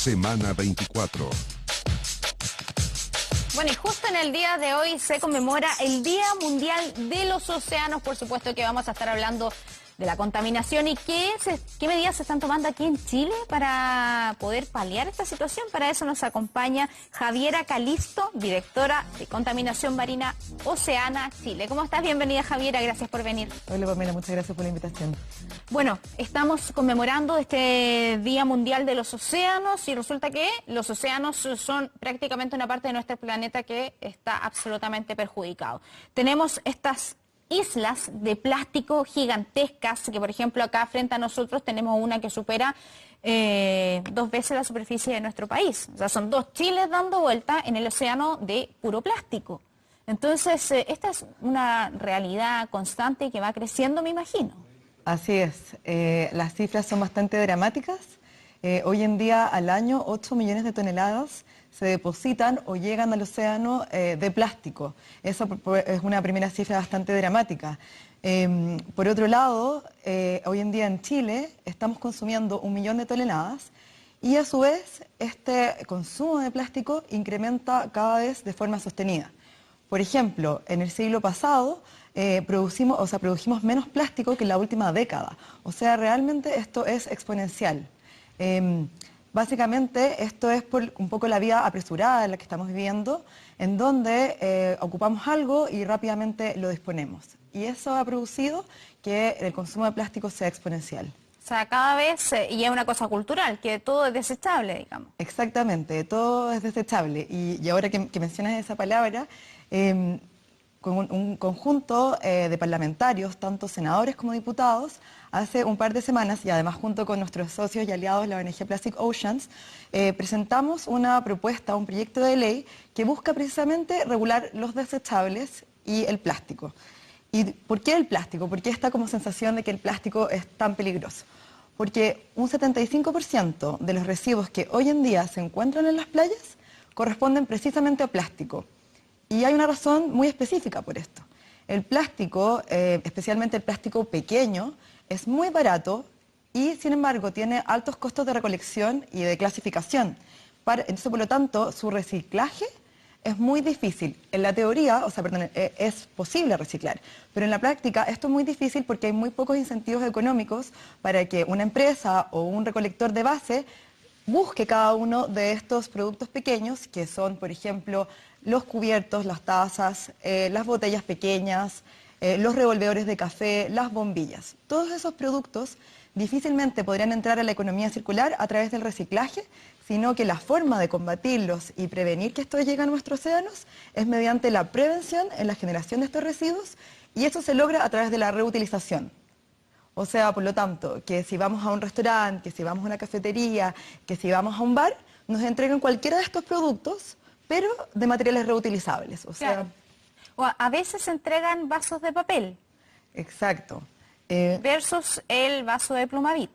Semana 24. Bueno, y justo en el día de hoy se conmemora el Día Mundial de los Océanos. Por supuesto que vamos a estar hablando de la contaminación y qué medidas se están tomando aquí en Chile para poder paliar esta situación. Para eso nos acompaña Javiera Calisto, directora de Contaminación Marina Oceana Chile. ¿Cómo estás? Bienvenida, Javiera, gracias por venir. Hola, Pamela, muchas gracias por la invitación. Bueno, estamos conmemorando este Día Mundial de los Océanos y resulta que los océanos son prácticamente una parte de nuestro planeta que está absolutamente perjudicado. Tenemos estas islas de plástico gigantescas, que por ejemplo acá frente a nosotros tenemos una que supera 2 veces la superficie de nuestro país. O sea, son 2 Chiles dando vuelta en el océano de puro plástico. Entonces, esta es una realidad constante que va creciendo, me imagino. Así es, las cifras son bastante dramáticas. Hoy en día, al año, 8 millones de toneladas se depositan o llegan al océano de plástico. Eso es una primera cifra bastante dramática. Por otro lado, hoy en día en Chile estamos consumiendo 1 millón de toneladas y a su vez este consumo de plástico incrementa cada vez de forma sostenida. Por ejemplo, en el siglo pasado produjimos menos plástico que en la última década. O sea, realmente esto es exponencial. Básicamente esto es por un poco la vida apresurada en la que estamos viviendo, en donde ocupamos algo y rápidamente lo disponemos. Y eso ha producido que el consumo de plástico sea exponencial. O sea, cada vez, y es una cosa cultural, que todo es desechable, digamos. Exactamente, todo es desechable. Y ahora que mencionas esa palabra, con un conjunto de parlamentarios, tanto senadores como diputados, hace un par de semanas, y además junto con nuestros socios y aliados, la ONG Plastic Oceans, presentamos una propuesta, un proyecto de ley que busca precisamente regular los desechables y el plástico. ¿Y por qué el plástico? ¿Por qué esta como sensación de que el plástico es tan peligroso? Porque un 75% de los residuos que hoy en día se encuentran en las playas corresponden precisamente a plástico. Y hay una razón muy específica por esto. El plástico, especialmente el plástico pequeño, es muy barato y, sin embargo, tiene altos costos de recolección y de clasificación. Entonces, por lo tanto, su reciclaje es muy difícil. En la teoría, es posible reciclar, pero en la práctica esto es muy difícil porque hay muy pocos incentivos económicos para que una empresa o un recolector de base busque cada uno de estos productos pequeños, que son, por ejemplo, los cubiertos, las tazas, las botellas pequeñas, los revolvedores de café, las bombillas. Todos esos productos difícilmente podrían entrar a la economía circular a través del reciclaje, sino que la forma de combatirlos y prevenir que esto llegue a nuestros océanos es mediante la prevención en la generación de estos residuos, y eso se logra a través de la reutilización. O sea, por lo tanto, que si vamos a un restaurante, que si vamos a una cafetería, que si vamos a un bar, nos entreguen cualquiera de estos productos, pero de materiales reutilizables. O sea, claro. O a veces se entregan vasos de papel. Exacto. Versus el vaso de Plumavit.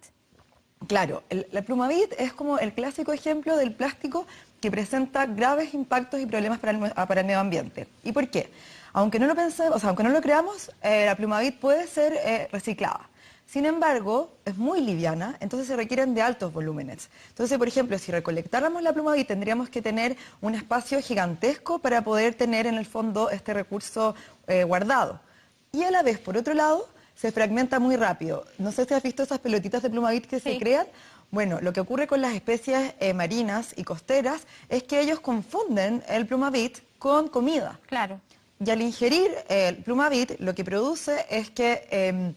Claro, la Plumavit es como el clásico ejemplo del plástico que presenta graves impactos y problemas para el medio ambiente. ¿Y por qué? Aunque no lo pensemos, aunque no lo creamos, la Plumavit puede ser reciclada. Sin embargo, es muy liviana, entonces se requieren de altos volúmenes. Entonces, por ejemplo, si recolectáramos la Plumavit, tendríamos que tener un espacio gigantesco para poder tener en el fondo este recurso guardado. Y a la vez, por otro lado, se fragmenta muy rápido. No sé si has visto esas pelotitas de Plumavit que se crean. Bueno, lo que ocurre con las especies marinas y costeras es que ellos confunden el Plumavit con comida. Claro. Y al ingerir el Plumavit, lo que produce es que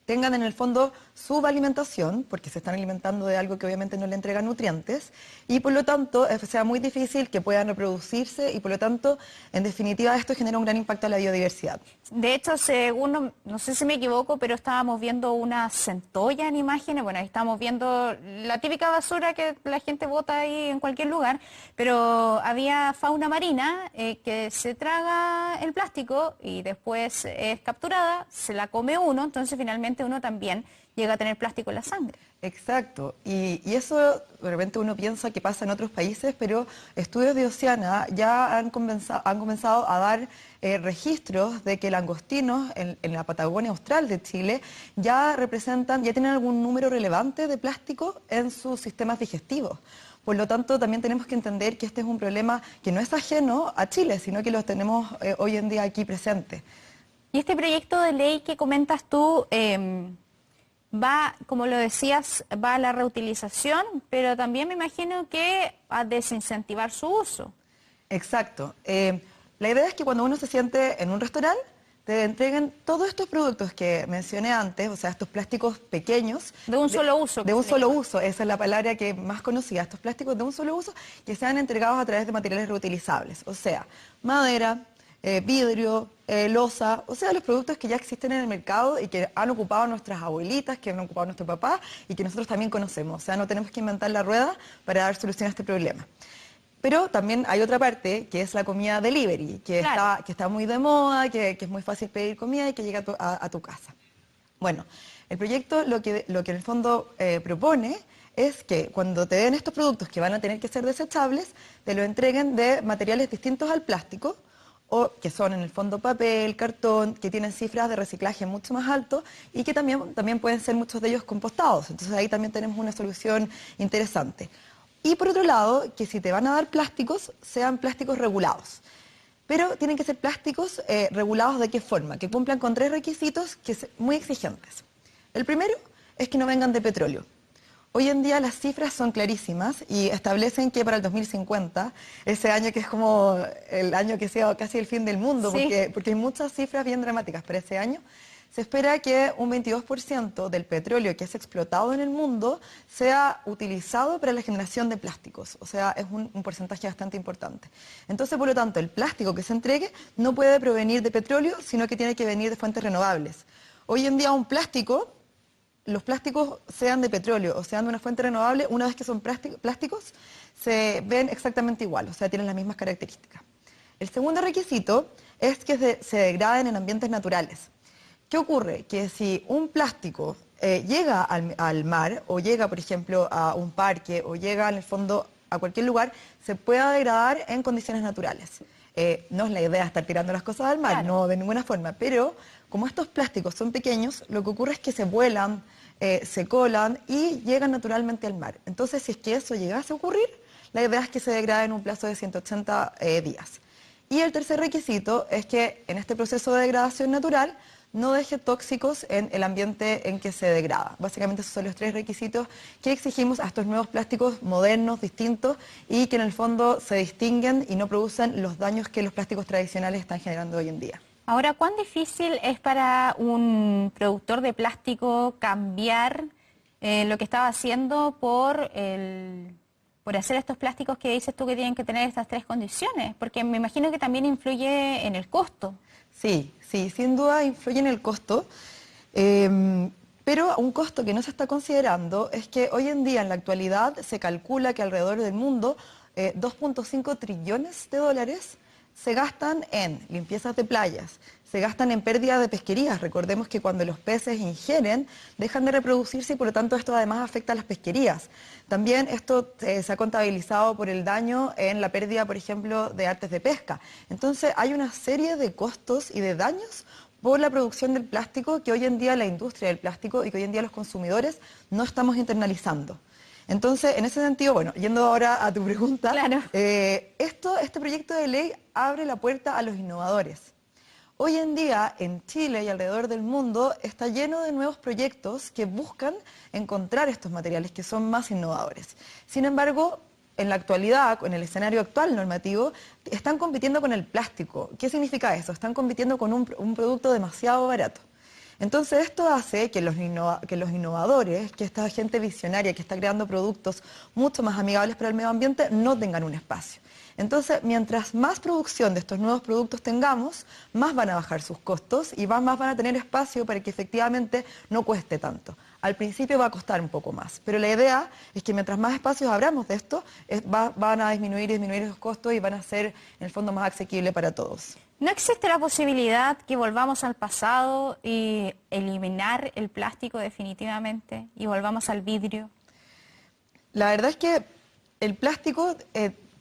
tengan en el fondo subalimentación, porque se están alimentando de algo que obviamente no le entrega nutrientes, y por lo tanto sea muy difícil que puedan reproducirse, y por lo tanto, en definitiva, esto genera un gran impacto a la biodiversidad. De hecho, según, no sé si me equivoco, pero estábamos viendo una centolla en imágenes. Bueno, ahí estamos viendo la típica basura que la gente bota ahí en cualquier lugar, pero había fauna marina que se traga el plástico y después es capturada, se la come uno, entonces finalmente uno también llega a tener plástico en la sangre. Exacto, y eso de repente uno piensa que pasa en otros países, pero estudios de Oceana ya han comenzado a dar registros de que langostinos en la Patagonia Austral de Chile ya tienen algún número relevante de plástico en sus sistemas digestivos. Por lo tanto, también tenemos que entender que este es un problema que no es ajeno a Chile, sino que lo tenemos hoy en día aquí presente. Y este proyecto de ley que comentas tú va, como lo decías, va a la reutilización, pero también me imagino que a desincentivar su uso. Exacto. La idea es que cuando uno se siente en un restaurante, te entreguen todos estos productos que mencioné antes, o sea, estos plásticos pequeños. De un solo uso. De un solo uso, esa es la palabra que más conocía, estos plásticos de un solo uso que sean entregados a través de materiales reutilizables, o sea, madera, vidrio, loza, o sea, los productos que ya existen en el mercado y que han ocupado nuestras abuelitas, que han ocupado nuestro papá y que nosotros también conocemos. O sea, no tenemos que inventar la rueda para dar solución a este problema. Pero también hay otra parte, que es la comida delivery, que, claro, está muy de moda, que es muy fácil pedir comida y que llega a tu casa. Bueno, el proyecto lo que en el fondo propone es que cuando te den estos productos que van a tener que ser desechables, te lo entreguen de materiales distintos al plástico, o que son en el fondo papel, cartón, que tienen cifras de reciclaje mucho más altos y que también pueden ser muchos de ellos compostados. Entonces ahí también tenemos una solución interesante. Y por otro lado, que si te van a dar plásticos, sean plásticos regulados. Pero tienen que ser plásticos regulados ¿de qué forma? Que cumplan con 3 requisitos muy exigentes. El primero es que no vengan de petróleo. Hoy en día las cifras son clarísimas y establecen que para el 2050, ese año que es como el año que sea casi el fin del mundo, sí, porque hay muchas cifras bien dramáticas para ese año, se espera que un 22% del petróleo que es explotado en el mundo sea utilizado para la generación de plásticos. O sea, es un porcentaje bastante importante. Entonces, por lo tanto, el plástico que se entregue no puede provenir de petróleo, sino que tiene que venir de fuentes renovables. Hoy en día los plásticos sean de petróleo o sean de una fuente renovable, una vez que son plásticos, se ven exactamente igual, o sea, tienen las mismas características. El segundo requisito es que se degraden en ambientes naturales. ¿Qué ocurre? Que si un plástico llega al mar o llega, por ejemplo, a un parque o llega en el fondo a cualquier lugar, se pueda degradar en condiciones naturales. No es la idea estar tirando las cosas al mar, claro. no de ninguna forma, pero como estos plásticos son pequeños, lo que ocurre es que se vuelan, se colan y llegan naturalmente al mar. Entonces, si es que eso llegase a ocurrir, la idea es que se degrade en un plazo de 180 días. Y el tercer requisito es que en este proceso de degradación natural no deje tóxicos en el ambiente en que se degrada. Básicamente esos son los 3 requisitos que exigimos a estos nuevos plásticos modernos, distintos y que en el fondo se distinguen y no producen los daños que los plásticos tradicionales están generando hoy en día. Ahora, ¿cuán difícil es para un productor de plástico cambiar lo que estaba haciendo por hacer estos plásticos que dices tú que tienen que tener estas 3 condiciones? Porque me imagino que también influye en el costo. Sí, sin duda influye en el costo, pero un costo que no se está considerando es que hoy en día, en la actualidad, se calcula que alrededor del mundo 2.5 trillones de dólares se gastan en limpiezas de playas, se gastan en pérdida de pesquerías. Recordemos que cuando los peces ingieren, dejan de reproducirse y por lo tanto esto además afecta a las pesquerías. También esto se ha contabilizado por el daño en la pérdida, por ejemplo, de artes de pesca. Entonces hay una serie de costos y de daños por la producción del plástico que hoy en día la industria del plástico y que hoy en día los consumidores no estamos internalizando. Entonces, en ese sentido, bueno, yendo ahora a tu pregunta, claro. Este proyecto de ley abre la puerta a los innovadores. Hoy en día, en Chile y alrededor del mundo, está lleno de nuevos proyectos que buscan encontrar estos materiales que son más innovadores. Sin embargo, en la actualidad, en el escenario actual normativo, están compitiendo con el plástico. ¿Qué significa eso? Están compitiendo con un producto demasiado barato. Entonces esto hace que los innovadores, que esta gente visionaria que está creando productos mucho más amigables para el medio ambiente, no tengan un espacio. Entonces, mientras más producción de estos nuevos productos tengamos, más van a bajar sus costos y más van a tener espacio para que efectivamente no cueste tanto. Al principio va a costar un poco más, pero la idea es que mientras más espacios abramos de esto, van a disminuir los costos y van a ser en el fondo más asequible para todos. ¿No existe la posibilidad que volvamos al pasado y eliminar el plástico definitivamente y volvamos al vidrio? La verdad es que el plástico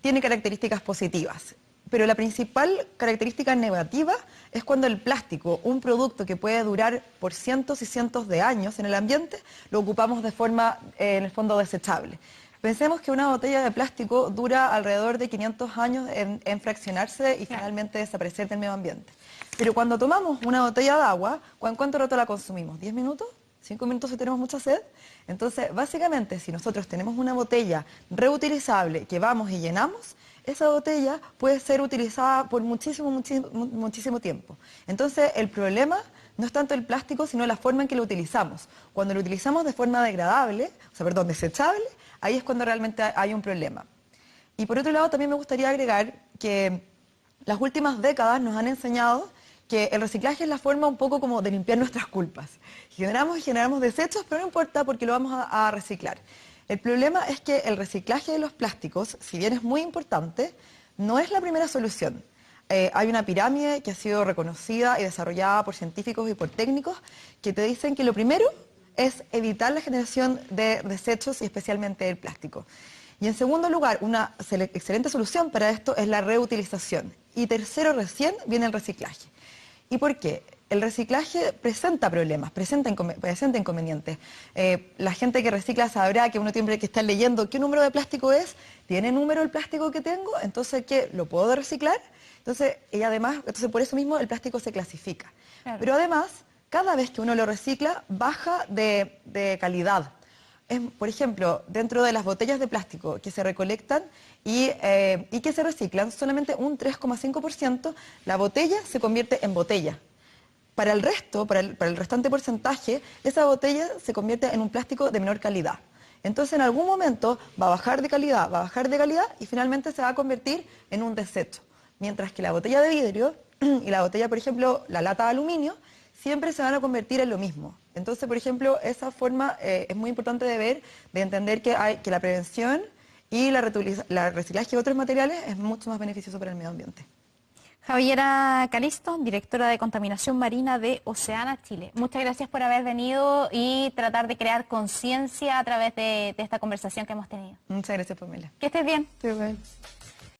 tiene características positivas, pero la principal característica negativa es cuando el plástico, un producto que puede durar por cientos y cientos de años en el ambiente, lo ocupamos de forma, en el fondo, desechable. Pensemos que una botella de plástico dura alrededor de 500 años en fraccionarse y finalmente desaparecer del medio ambiente. Pero cuando tomamos una botella de agua, ¿cuánto rato la consumimos? ¿10 minutos? ¿5 minutos si tenemos mucha sed? Entonces, básicamente, si nosotros tenemos una botella reutilizable que vamos y llenamos, esa botella puede ser utilizada por muchísimo tiempo. Entonces, el problema no es tanto el plástico, sino la forma en que lo utilizamos. Cuando lo utilizamos de forma desechable, ahí es cuando realmente hay un problema. Y por otro lado, también me gustaría agregar que las últimas décadas nos han enseñado que el reciclaje es la forma un poco como de limpiar nuestras culpas. Generamos desechos, pero no importa porque lo vamos a reciclar. El problema es que el reciclaje de los plásticos, si bien es muy importante, no es la primera solución. Hay una pirámide que ha sido reconocida y desarrollada por científicos y por técnicos que te dicen que lo primero es evitar la generación de desechos y especialmente del plástico. Y en segundo lugar, una excelente solución para esto es la reutilización. Y tercero, recién viene el reciclaje. ¿Y por qué? El reciclaje presenta problemas, presenta inconvenientes. La gente que recicla sabrá que uno tiene que estar leyendo qué número de plástico es, tiene número el plástico que tengo, entonces ¿qué? ¿Lo puedo reciclar? Entonces por eso mismo el plástico se clasifica. Claro. Pero además, cada vez que uno lo recicla, baja de calidad. Por ejemplo, dentro de las botellas de plástico que se recolectan y que se reciclan, solamente un 3,5%, la botella se convierte en botella. Para el resto, para el restante porcentaje, esa botella se convierte en un plástico de menor calidad. Entonces, en algún momento va a bajar de calidad, y finalmente se va a convertir en un desecho. Mientras que la botella de vidrio y la botella, por ejemplo, la lata de aluminio, siempre se van a convertir en lo mismo. Entonces, por ejemplo, esa forma es muy importante de entender que la prevención y la reciclaje de otros materiales es mucho más beneficioso para el medio ambiente. Javiera Calisto, directora de Contaminación Marina de Oceana Chile. Muchas gracias por haber venido y tratar de crear conciencia a través de esta conversación que hemos tenido. Muchas gracias, Pamela. Que estés bien. Estoy bien.